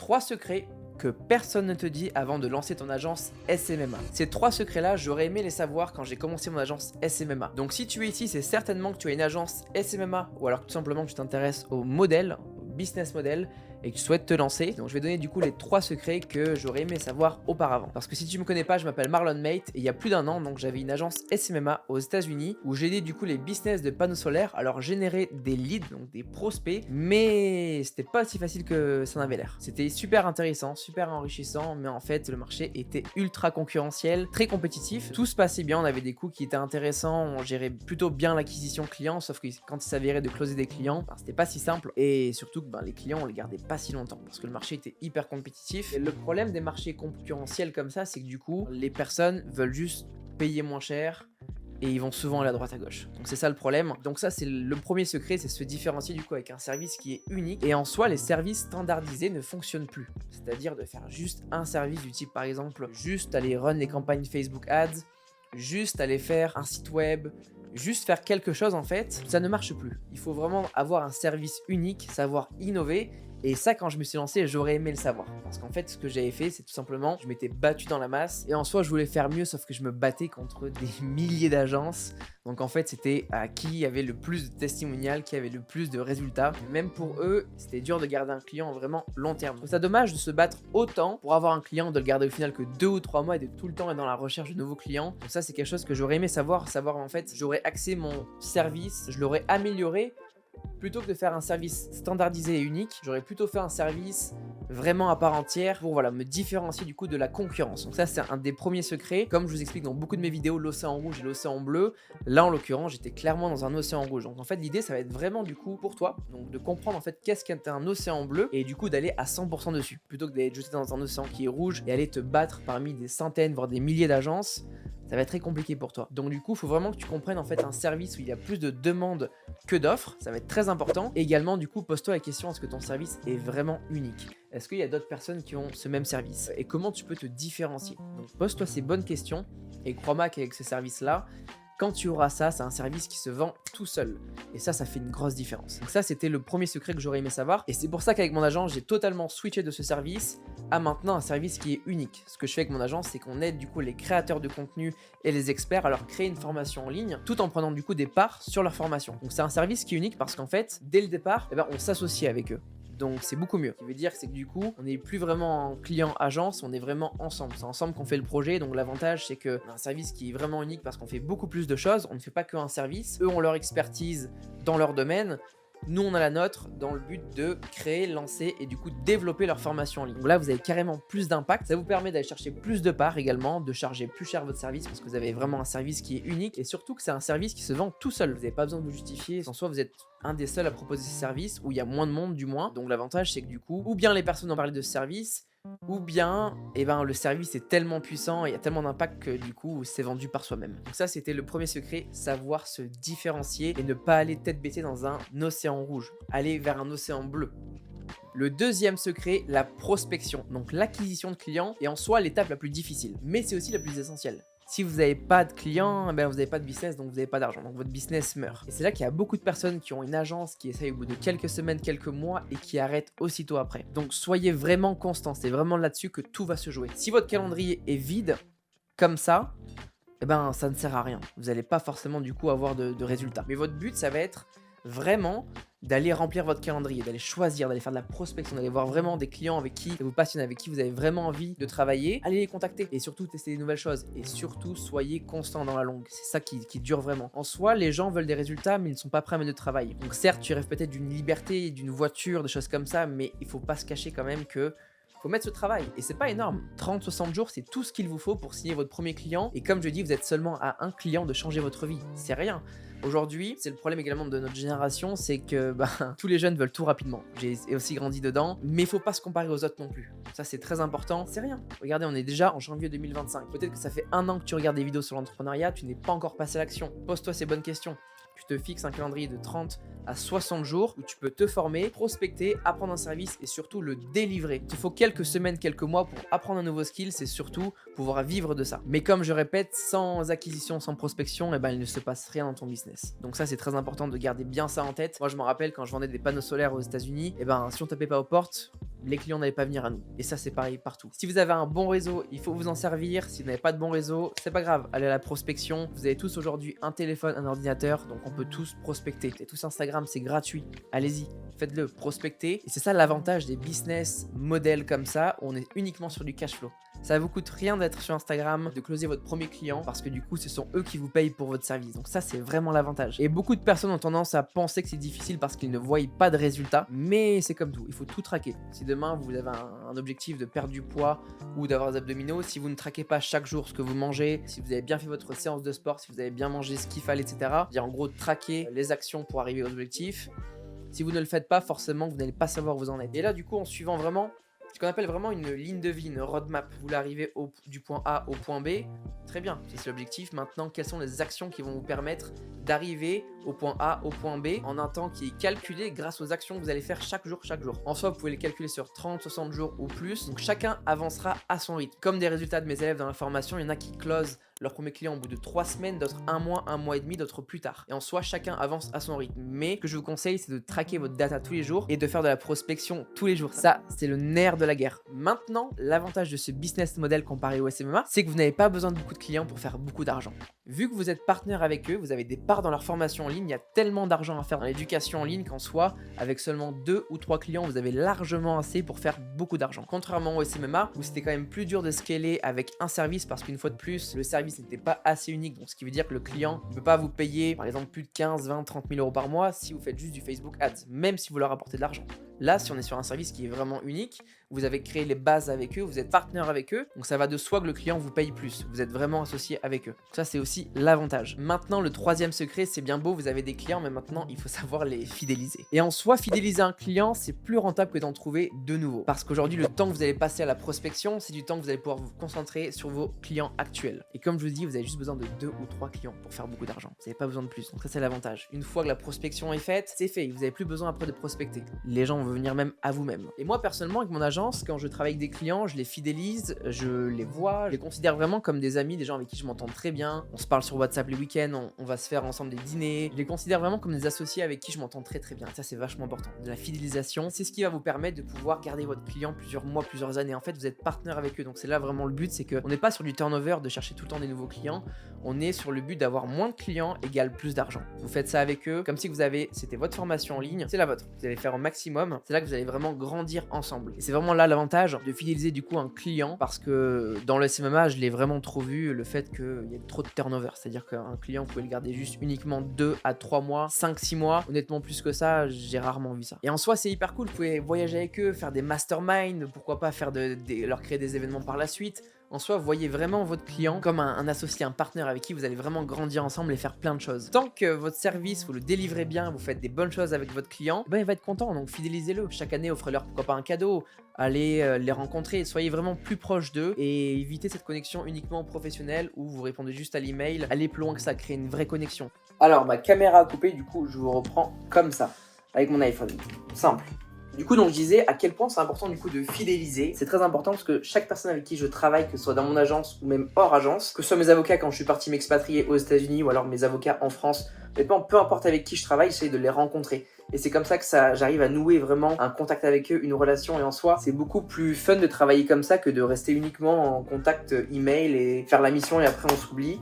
3 secrets que personne ne te dit avant de lancer ton agence SMMA. Ces 3 secrets-là, j'aurais aimé les savoir quand j'ai commencé mon agence SMMA. Donc si tu es ici, c'est certainement que tu as une agence SMMA ou alors tout simplement que tu t'intéresses au modèle, au business model et que tu souhaites te lancer. Donc je vais donner du coup les 3 secrets que j'aurais aimé savoir auparavant. Parce que si tu me connais pas, je m'appelle Marlon Mate et il y a plus d'un an, donc j'avais une agence SMMA aux États-Unis où j'aidais du coup les business de panneaux solaires à leur générer des leads, donc des prospects, mais c'était pas si facile que ça en avait l'air. C'était super intéressant, super enrichissant, mais en fait le marché était ultra concurrentiel, très compétitif. Tout se passait bien, on avait des coûts qui étaient intéressants, on gérait plutôt bien l'acquisition client, sauf que quand il s'avérait de closer des clients, c'était pas si simple et surtout que les clients on les gardait pas si longtemps parce que le marché était hyper compétitif. Et le problème des marchés concurrentiels comme ça, c'est que du coup, les personnes veulent juste payer moins cher et ils vont souvent aller à droite à gauche. Donc c'est ça le problème. Donc ça c'est le premier secret, c'est se différencier du coup avec un service qui est unique. Et en soi, les services standardisés ne fonctionnent plus. C'est-à-dire de faire juste un service du type par exemple, juste aller run les campagnes Facebook Ads, juste aller faire un site web, juste faire quelque chose en fait, ça ne marche plus. Il faut vraiment avoir un service unique, savoir innover. Et ça, quand je me suis lancé, j'aurais aimé le savoir. Parce qu'en fait, ce que j'avais fait, c'est tout simplement, je m'étais battu dans la masse. Et en soi, je voulais faire mieux, sauf que je me battais contre des milliers d'agences. Donc en fait, c'était à qui avait le plus de testimonials, qui avait le plus de résultats. Et même pour eux, c'était dur de garder un client vraiment long terme. Donc c'est dommage de se battre autant pour avoir un client, de le garder au final que 2 ou 3 mois et de tout le temps être dans la recherche de nouveaux clients. Donc ça, c'est quelque chose que j'aurais aimé savoir en fait, j'aurais axé mon service, je l'aurais amélioré. Plutôt que de faire un service standardisé et unique, j'aurais plutôt fait un service vraiment à part entière pour me différencier du coup de la concurrence. Donc ça c'est un des premiers secrets. Comme je vous explique dans beaucoup de mes vidéos, l'océan rouge et l'océan bleu, là en l'occurrence j'étais clairement dans un océan rouge. Donc en fait l'idée ça va être vraiment du coup pour toi, donc de comprendre en fait qu'est-ce qu'est un océan bleu et du coup d'aller à 100% dessus. Plutôt que d'aller jeter dans un océan qui est rouge et aller te battre parmi des centaines voire des milliers d'agences, ça va être très compliqué pour toi. Donc du coup, il faut vraiment que tu comprennes en fait un service où il y a plus de demandes que d'offres, ça va être très important. Et également, du coup, pose-toi la question, est-ce que ton service est vraiment unique? Est-ce qu'il y a d'autres personnes qui ont ce même service? Et comment tu peux te différencier? Donc pose-toi ces bonnes questions et crois-moi qu'avec ce service-là, quand tu auras ça, c'est un service qui se vend tout seul. Et ça fait une grosse différence. Donc ça, c'était le premier secret que j'aurais aimé savoir. Et c'est pour ça qu'avec mon agence, j'ai totalement switché de ce service à maintenant un service qui est unique. Ce que je fais avec mon agence, c'est qu'on aide du coup les créateurs de contenu et les experts à leur créer une formation en ligne, tout en prenant du coup des parts sur leur formation. Donc c'est un service qui est unique parce qu'en fait, dès le départ, on s'associe avec eux. Donc c'est beaucoup mieux. Ce qui veut dire c'est que du coup, on n'est plus vraiment en client-agence, on est vraiment ensemble. C'est ensemble qu'on fait le projet. Donc l'avantage, c'est qu'on a un service qui est vraiment unique parce qu'on fait beaucoup plus de choses. On ne fait pas qu'un service. Eux ont leur expertise dans leur domaine. Nous, on a la nôtre dans le but de créer, lancer et du coup développer leur formation en ligne. Donc là, vous avez carrément plus d'impact. Ça vous permet d'aller chercher plus de parts également, de charger plus cher votre service parce que vous avez vraiment un service qui est unique et surtout que c'est un service qui se vend tout seul. Vous n'avez pas besoin de vous justifier. En soi, vous êtes un des seuls à proposer ce service où il y a moins de monde du moins. Donc l'avantage, c'est que du coup, ou bien les personnes ont parlé de ce service, ou bien le service est tellement puissant et il y a tellement d'impact que du coup c'est vendu par soi-même. Donc ça c'était le premier secret, savoir se différencier et ne pas aller tête baissée dans un océan rouge, aller vers un océan bleu. Le deuxième secret, la prospection, donc l'acquisition de clients est en soi l'étape la plus difficile, mais c'est aussi la plus essentielle. Si vous n'avez pas de clients, vous n'avez pas de business, donc vous n'avez pas d'argent, donc votre business meurt. Et c'est là qu'il y a beaucoup de personnes qui ont une agence, qui essayent au bout de quelques semaines, quelques mois et qui arrêtent aussitôt après. Donc soyez vraiment constant, c'est vraiment là-dessus que tout va se jouer. Si votre calendrier est vide, comme ça, ça ne sert à rien. Vous n'allez pas forcément du coup avoir de résultats. Mais votre but, ça va être vraiment d'aller remplir votre calendrier, d'aller choisir, d'aller faire de la prospection, d'aller voir vraiment des clients avec qui ça vous passionne, avec qui vous avez vraiment envie de travailler, allez les contacter et surtout tester des nouvelles choses et surtout soyez constant dans la longue, c'est ça qui dure vraiment. En soi, les gens veulent des résultats mais ils ne sont pas prêts à mettre de travail. Donc certes, tu rêves peut-être d'une liberté, d'une voiture, des choses comme ça, mais il faut pas se cacher quand même que faut mettre ce travail et c'est pas énorme. 30-60 jours, c'est tout ce qu'il vous faut pour signer votre premier client et comme je dis, vous êtes seulement à un client de changer votre vie, c'est rien. Aujourd'hui, c'est le problème également de notre génération, c'est que tous les jeunes veulent tout rapidement. J'ai aussi grandi dedans, mais il faut pas se comparer aux autres non plus. Ça c'est très important, c'est rien. Regardez, on est déjà en janvier 2025. Peut-être que ça fait un an que tu regardes des vidéos sur l'entrepreneuriat, tu n'es pas encore passé à l'action. Pose-toi ces bonnes questions. Tu te fixes un calendrier de 30 à 60 jours où tu peux te former, prospecter, apprendre un service et surtout le délivrer. Il te faut quelques semaines, quelques mois pour apprendre un nouveau skill, c'est surtout pouvoir vivre de ça. Mais comme je répète, sans acquisition, sans prospection, il ne se passe rien dans ton business. Donc ça, c'est très important de garder bien ça en tête. Moi, je me rappelle quand je vendais des panneaux solaires aux États-Unis, si on tapait pas aux portes, les clients n'allaient pas venir à nous. Et ça, c'est pareil partout. Si vous avez un bon réseau, il faut vous en servir. Si vous n'avez pas de bon réseau, c'est pas grave. Allez à la prospection. Vous avez tous aujourd'hui un téléphone, un ordinateur, donc on peut tous prospecter. Et tous Instagram, c'est gratuit. Allez-y, faites-le, prospectez. Et c'est ça l'avantage des business models comme ça, où on est uniquement sur du cash flow. Ça vous coûte rien d'être sur Instagram, de closer votre premier client, parce que du coup, ce sont eux qui vous payent pour votre service. Donc ça, c'est vraiment l'avantage. Et beaucoup de personnes ont tendance à penser que c'est difficile parce qu'ils ne voient pas de résultats, mais c'est comme tout, il faut tout traquer. Si demain, vous avez un objectif de perdre du poids ou d'avoir des abdominaux, si vous ne traquez pas chaque jour ce que vous mangez, si vous avez bien fait votre séance de sport, si vous avez bien mangé ce qu'il fallait, etc., et en gros, traquer les actions pour arriver aux objectifs. Si vous ne le faites pas, forcément, vous n'allez pas savoir où vous en êtes. Et là, du coup, en suivant vraiment ce qu'on appelle vraiment une ligne de vie, une roadmap, vous voulez arriver du point A au point B, très bien, c'est l'objectif. Maintenant, quelles sont les actions qui vont vous permettre d'arriver au point A, au point B, en un temps qui est calculé grâce aux actions que vous allez faire chaque jour. En soi, vous pouvez les calculer sur 30, 60 jours ou plus, donc chacun avancera à son rythme. Comme des résultats de mes élèves dans la formation, il y en a qui closent leur premier client au bout de 3 semaines, d'autres 1 mois et demi, d'autres plus tard. Et en soi, chacun avance à son rythme. Mais ce que je vous conseille, c'est de traquer votre data tous les jours et de faire de la prospection tous les jours. Ça, c'est le nerf de la guerre. Maintenant, l'avantage de ce business model comparé au SMMA, c'est que vous n'avez pas besoin de beaucoup de clients pour faire beaucoup d'argent. Vu que vous êtes partenaire avec eux, vous avez des parts dans leur formation en ligne, il y a tellement d'argent à faire dans l'éducation en ligne qu'en soi, avec seulement 2 ou 3 clients, vous avez largement assez pour faire beaucoup d'argent. Contrairement au SMMA, où c'était quand même plus dur de scaler avec un service parce qu'une fois de plus, le service n'était pas assez unique. Donc ce qui veut dire que le client ne peut pas vous payer par exemple plus de 15, 20, 30 000 euros par mois si vous faites juste du Facebook Ads, même si vous leur apportez de l'argent. Là, si on est sur un service qui est vraiment unique, vous avez créé les bases avec eux, vous êtes partenaire avec eux, donc ça va de soi que le client vous paye plus. Vous êtes vraiment associé avec eux. Donc ça, c'est aussi l'avantage. Maintenant, le troisième secret, c'est bien beau, vous avez des clients, mais maintenant, il faut savoir les fidéliser. Et en soi, fidéliser un client, c'est plus rentable que d'en trouver de nouveaux. Parce qu'aujourd'hui, le temps que vous allez passer à la prospection, c'est du temps que vous allez pouvoir vous concentrer sur vos clients actuels. Et comme je vous dis, vous avez juste besoin de 2 ou 3 clients pour faire beaucoup d'argent. Vous n'avez pas besoin de plus. Donc ça, c'est l'avantage. Une fois que la prospection est faite, c'est fait. Vous n'avez plus besoin après de prospecter. Les gens vont venir même à vous-même. Et moi, personnellement, avec mon agence, quand je travaille avec des clients, je les fidélise, je les vois, je les considère vraiment comme des amis, des gens avec qui je m'entends très bien. On se parle sur WhatsApp les week-ends, on va se faire ensemble des dîners. Je les considère vraiment comme des associés avec qui je m'entends très très bien. Ça, c'est vachement important. De la fidélisation, c'est ce qui va vous permettre de pouvoir garder votre client plusieurs mois, plusieurs années. En fait, vous êtes partenaire avec eux. Donc c'est là vraiment le but, c'est qu'on n'est pas sur du turnover, de chercher tout le temps des nouveaux clients. On est sur le but d'avoir moins de clients égale plus d'argent. Vous faites ça avec eux, comme si c'était votre formation en ligne, c'est la vôtre. Vous allez faire au maximum. C'est là que vous allez vraiment grandir ensemble. Et c'est vraiment là l'avantage de fidéliser du coup un client, parce que dans le SMMA, je l'ai vraiment trop vu, le fait qu'il y ait trop de turnover. C'est-à-dire qu'un client, vous pouvez le garder juste uniquement 2 à 3 mois, 5, 6 mois. Honnêtement, plus que ça, j'ai rarement vu ça. Et en soi, c'est hyper cool. Vous pouvez voyager avec eux, faire des masterminds, pourquoi pas faire leur créer des événements par la suite. En soi, voyez vraiment votre client comme un associé, un partenaire avec qui vous allez vraiment grandir ensemble et faire plein de choses. Tant que votre service, vous le délivrez bien, vous faites des bonnes choses avec votre client, ben, il va être content, donc fidélisez-le. Chaque année, offrez-leur pourquoi pas un cadeau, allez les rencontrer, soyez vraiment plus proche d'eux et évitez cette connexion uniquement professionnelle où vous répondez juste à l'email. Allez plus loin que ça, créez une vraie connexion. Alors, ma caméra a coupé, du coup, je vous reprends comme ça, avec mon iPhone. Simple. Du coup, donc je disais à quel point c'est important du coup de fidéliser. C'est très important parce que chaque personne avec qui je travaille, que ce soit dans mon agence ou même hors agence, que ce soit mes avocats quand je suis parti m'expatrier aux États-Unis ou alors mes avocats en France, honnêtement, peu importe avec qui je travaille, j'essaie de les rencontrer. Et c'est comme ça que j'arrive à nouer vraiment un contact avec eux, une relation. Et en soi, c'est beaucoup plus fun de travailler comme ça que de rester uniquement en contact email et faire la mission et après on s'oublie.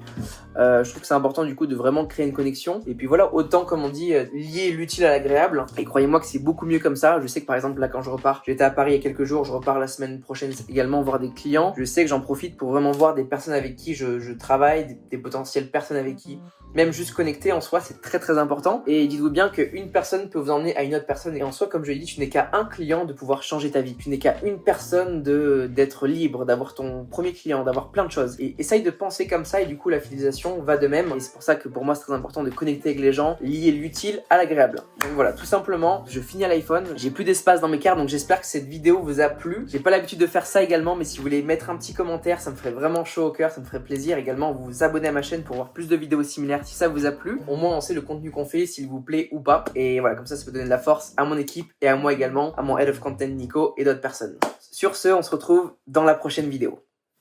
Je trouve que c'est important du coup de vraiment créer une connexion. Et puis voilà, autant comme on dit, lier l'utile à l'agréable. Et croyez-moi que c'est beaucoup mieux comme ça. Je sais que par exemple là quand je repars, j'étais à Paris il y a quelques jours, je repars la semaine prochaine également voir des clients. Je sais que j'en profite pour vraiment voir des personnes avec qui je travaille, des potentielles personnes avec qui même juste connecter en soi, c'est très très important. Et dites-vous bien qu'une personne peut vous emmener à une autre personne. Et en soi, comme je l'ai dit, tu n'es qu'à un client de pouvoir changer ta vie. Tu n'es qu'à une personne d'être libre, d'avoir ton premier client, d'avoir plein de choses. Et essaye de penser comme ça et du coup, la fidélisation va de même. Et c'est pour ça que pour moi, c'est très important de connecter avec les gens, lier l'utile à l'agréable. Donc voilà, tout simplement, je finis à l'iPhone. J'ai plus d'espace dans mes cartes, donc j'espère que cette vidéo vous a plu. J'ai pas l'habitude de faire ça également, mais si vous voulez mettre un petit commentaire, ça me ferait vraiment chaud au cœur, ça me ferait plaisir. Également, vous vous abonnez à ma chaîne pour voir plus de vidéos similaires si ça vous a plu. Au moins, on sait le contenu qu'on fait, s'il vous plaît ou pas. Et voilà, comme ça peut donner de la force à mon équipe et à moi également, à mon Head of Content Nico et d'autres personnes. Sur ce, on se retrouve dans la prochaine vidéo.